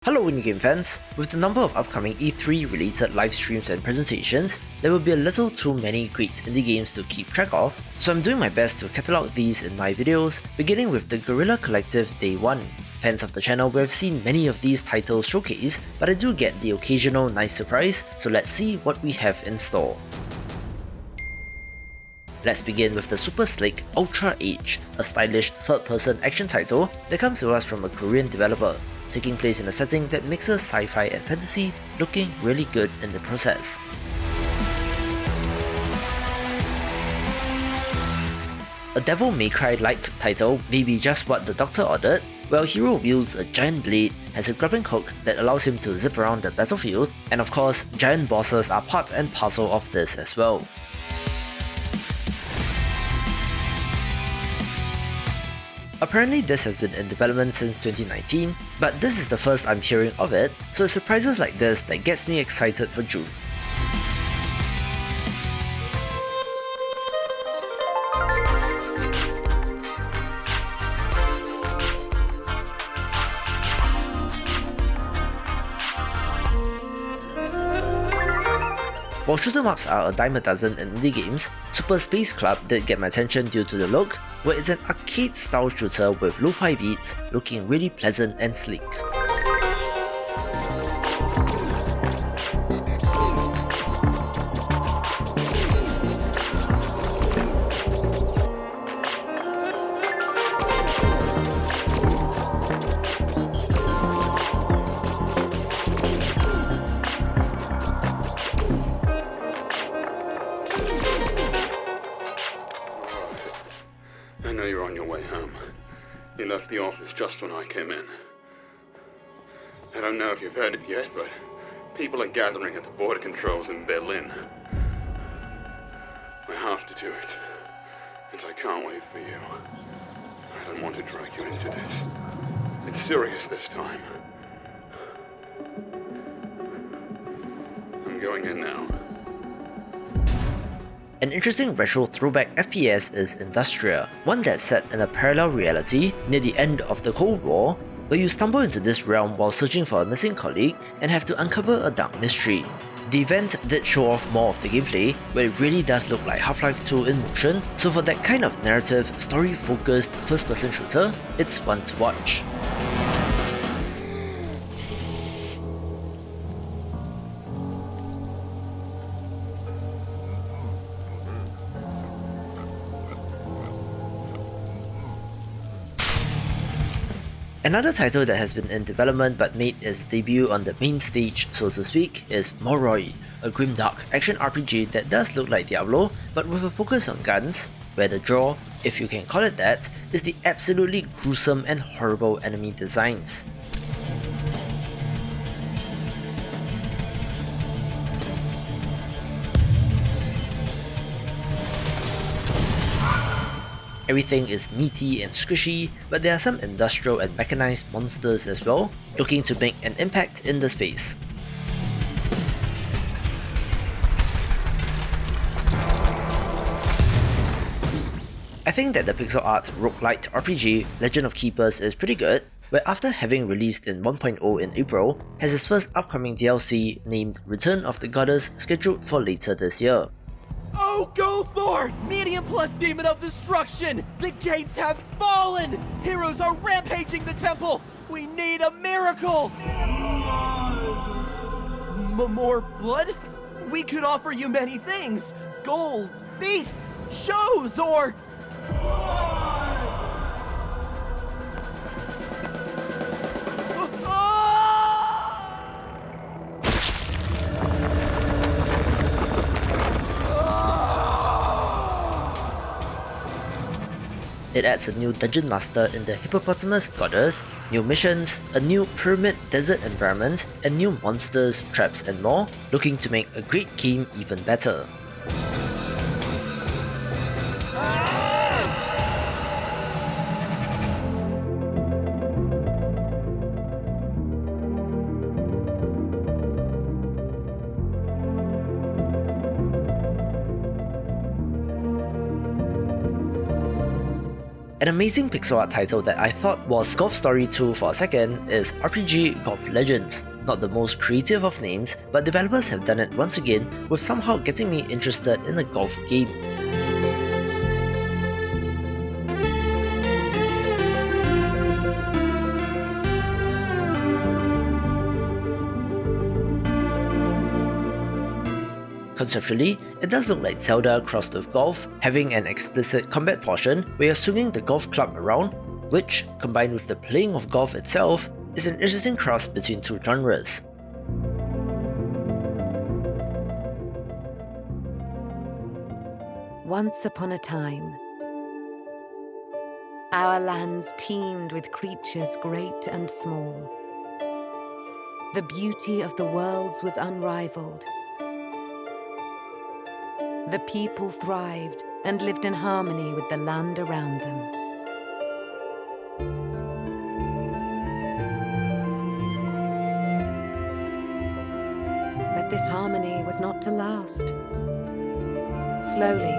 Hello InDuStria fans! With the number of upcoming E3 related live streams and presentations, there will be a little too many great indie games to keep track of, so I'm doing my best to catalogue these in my videos, beginning with the Guerrilla Collective Day 1. Fans of the channel will have seen many of these titles showcased, but I do get the occasional nice surprise, so let's see what we have in store. Let's begin with the super slick Ultra Age, a stylish third-person action title that comes to us from a Korean developer, taking place in a setting that mixes sci-fi and fantasy, looking really good in the process. A Devil May Cry-like title may be just what the doctor ordered, where a hero wields a giant blade, has a grappling hook that allows him to zip around the battlefield, and of course, giant bosses are part and parcel of this as well. Apparently this has been in development since 2019, but this is the first I'm hearing of it, so it's surprises like this that gets me excited for June. While shoot 'em ups are a dime a dozen in indie games, Super Space Club did get my attention due to the look, where it's an arcade-style shooter with lo-fi beats, looking really pleasant and sleek. I know you're on your way home. You left the office just when I came in. I don't know if you've heard it yet, but people are gathering at the border controls in Berlin. I have to do it, and I can't wait for you. I don't want to drag you into this. It's serious this time. I'm going in now. An interesting retro throwback FPS is INDUSTRIA, one that's set in a parallel reality near the end of the Cold War, where you stumble into this realm while searching for a missing colleague and have to uncover a dark mystery. The event did show off more of the gameplay, where it really does look like Half-Life 2 in motion, so for that kind of narrative, story-focused first-person shooter, it's one to watch. Another title that has been in development but made its debut on the main stage, so to speak, is Moroi, a grimdark action RPG that does look like Diablo, but with a focus on guns, where the draw, if you can call it that, is the absolutely gruesome and horrible enemy designs. Everything is meaty and squishy, but there are some industrial and mechanized monsters as well, looking to make an impact in the space. I think that the pixel art roguelite RPG Legend of Keepers is pretty good, where after having released in 1.0 in April, has its first upcoming DLC named Return of the Goddess scheduled for later this year. Oh, Gothor! Medium plus Demon of Destruction! The gates have fallen! Heroes are rampaging the temple! We need a miracle! More blood? We could offer you many things! Gold, beasts, shows, or... It adds a new dungeon master in the Hippopotamus Goddess, new missions, a new pyramid desert environment, and new monsters, traps and more, looking to make a great game even better. An amazing pixel art title that I thought was Golf Story 2 for a second is RPG Golf Legends. Not the most creative of names, but developers have done it once again with somehow getting me interested in a golf game. Conceptually, it does look like Zelda crossed with golf, having an explicit combat portion where you're swinging the golf club around, which, combined with the playing of golf itself, is an interesting cross between two genres. Once upon a time, our lands teemed with creatures great and small. The beauty of the worlds was unrivaled. The people thrived and lived in harmony with the land around them. But this harmony was not to last. Slowly,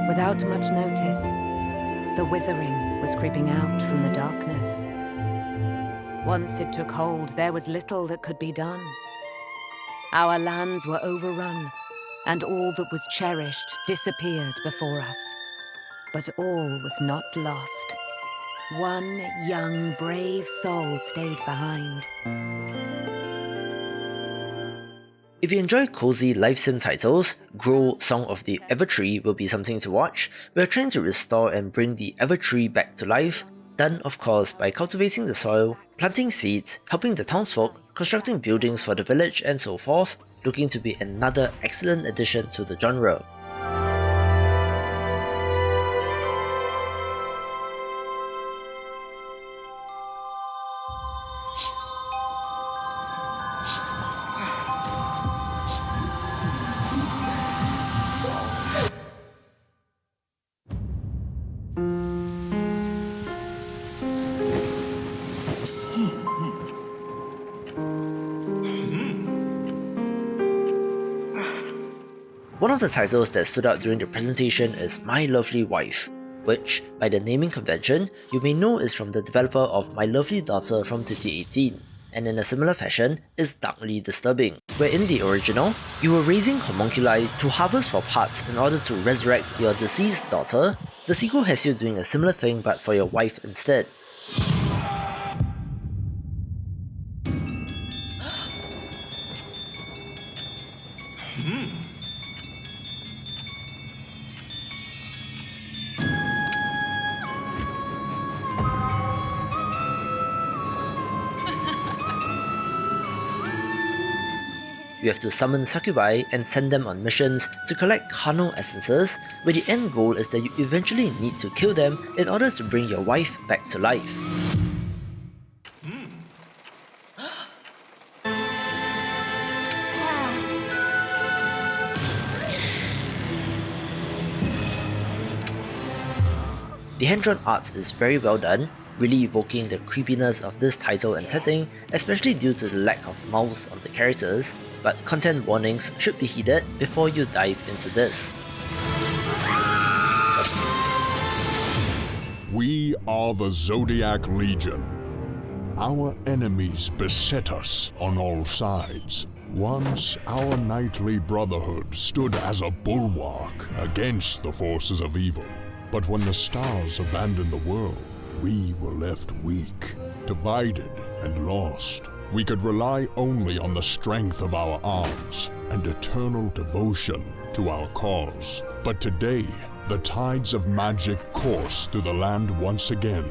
without much notice, the withering was creeping out from the darkness. Once it took hold, there was little that could be done. Our lands were overrun, and all that was cherished disappeared before us. But all was not lost. One young, brave soul stayed behind. If you enjoy cozy life sim titles, Grow Song of the Evertree will be something to watch. We are trying to restore and bring the Evertree back to life, done of course by cultivating the soil, planting seeds, helping the townsfolk, constructing buildings for the village and so forth, looking to be another excellent addition to the genre. One of the titles that stood out during the presentation is My Lovely Wife, which, by the naming convention, you may know is from the developer of My Lovely Daughter from 2018, and in a similar fashion is darkly disturbing, where in the original, you were raising homunculi to harvest for parts in order to resurrect your deceased daughter. The sequel has you doing a similar thing but for your wife instead. You have to summon succubi and send them on missions to collect carnal essences, where the end goal is that you eventually need to kill them in order to bring your wife back to life. The hand-drawn art is very well done, really evoking the creepiness of this title and setting, especially due to the lack of mouths on the characters, but content warnings should be heeded before you dive into this. We are the Zodiac Legion. Our enemies beset us on all sides. Once, our knightly brotherhood stood as a bulwark against the forces of evil. But when the stars abandoned the world, we were left weak, divided and lost. We could rely only on the strength of our arms and eternal devotion to our cause. But today, the tides of magic course through the land once again,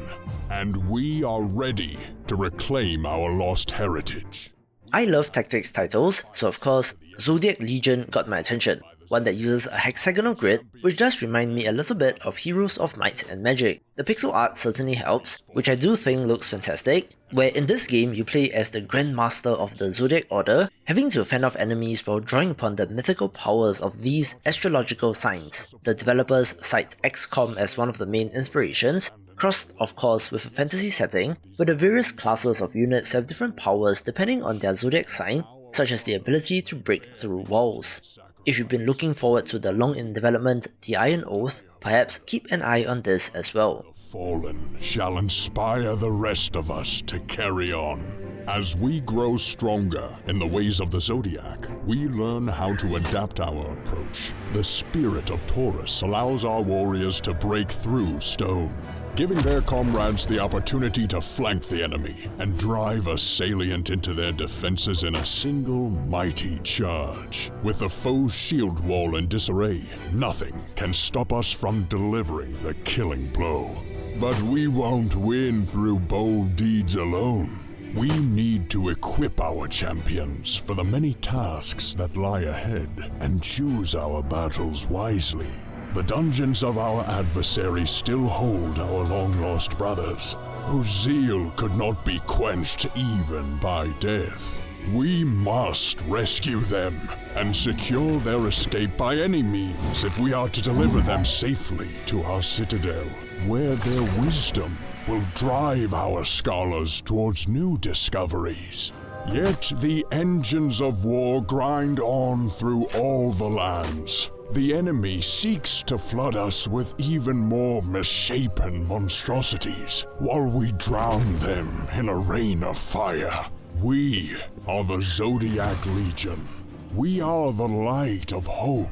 and we are ready to reclaim our lost heritage. I love tactics titles, so of course, Zodiac Legion got my attention. One that uses a hexagonal grid, which does remind me a little bit of Heroes of Might and Magic. The pixel art certainly helps, which I do think looks fantastic, where in this game you play as the Grand Master of the Zodiac Order, having to fend off enemies while drawing upon the mythical powers of these astrological signs. The developers cite XCOM as one of the main inspirations, crossed of course with a fantasy setting, where the various classes of units have different powers depending on their zodiac sign, such as the ability to break through walls. If you've been looking forward to the long in development The Iron Oath, perhaps keep an eye on this as well. fallen shall inspire the rest of us to carry on. As we grow stronger in the ways of the Zodiac, we learn how to adapt our approach. The spirit of Taurus allows our warriors to break through stone, giving their comrades the opportunity to flank the enemy and drive a salient into their defenses in a single mighty charge. With the foe's shield wall in disarray, nothing can stop us from delivering the killing blow. But we won't win through bold deeds alone. We need to equip our champions for the many tasks that lie ahead and choose our battles wisely. The dungeons of our adversaries still hold our long-lost brothers, whose zeal could not be quenched even by death. We must rescue them and secure their escape by any means if we are to deliver them safely to our citadel, where their wisdom will drive our scholars towards new discoveries. Yet the engines of war grind on through all the lands. The enemy seeks to flood us with even more misshapen monstrosities, while we drown them in a rain of fire. We are the Zodiac Legion. We are the light of hope,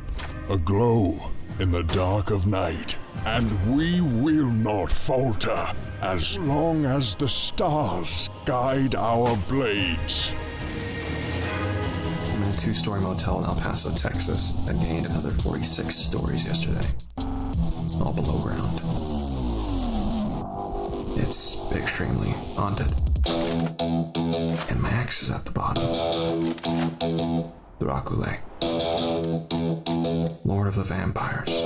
aglow in the dark of night. And we will not falter as long as the stars guide our blades. I'm in a 2-story motel in El Paso, Texas, that gained another 46 stories yesterday, all below ground. It's extremely haunted. And Max is at the bottom. Dracula, Lord of the Vampires.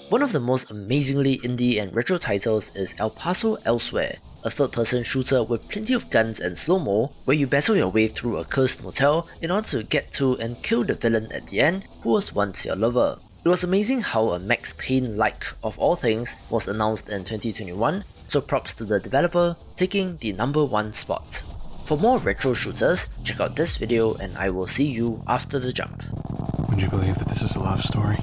One of the most amazingly indie and retro titles is El Paso Elsewhere, a third-person shooter with plenty of guns and slow-mo, where you battle your way through a cursed motel in order to get to and kill the villain at the end, who was once your lover. It was amazing how a Max Payne-like, of all things, was announced in 2021, so props to the developer taking the #1 spot. For more retro shooters, check out this video and I will see you after the jump. Would you believe that this is a love story?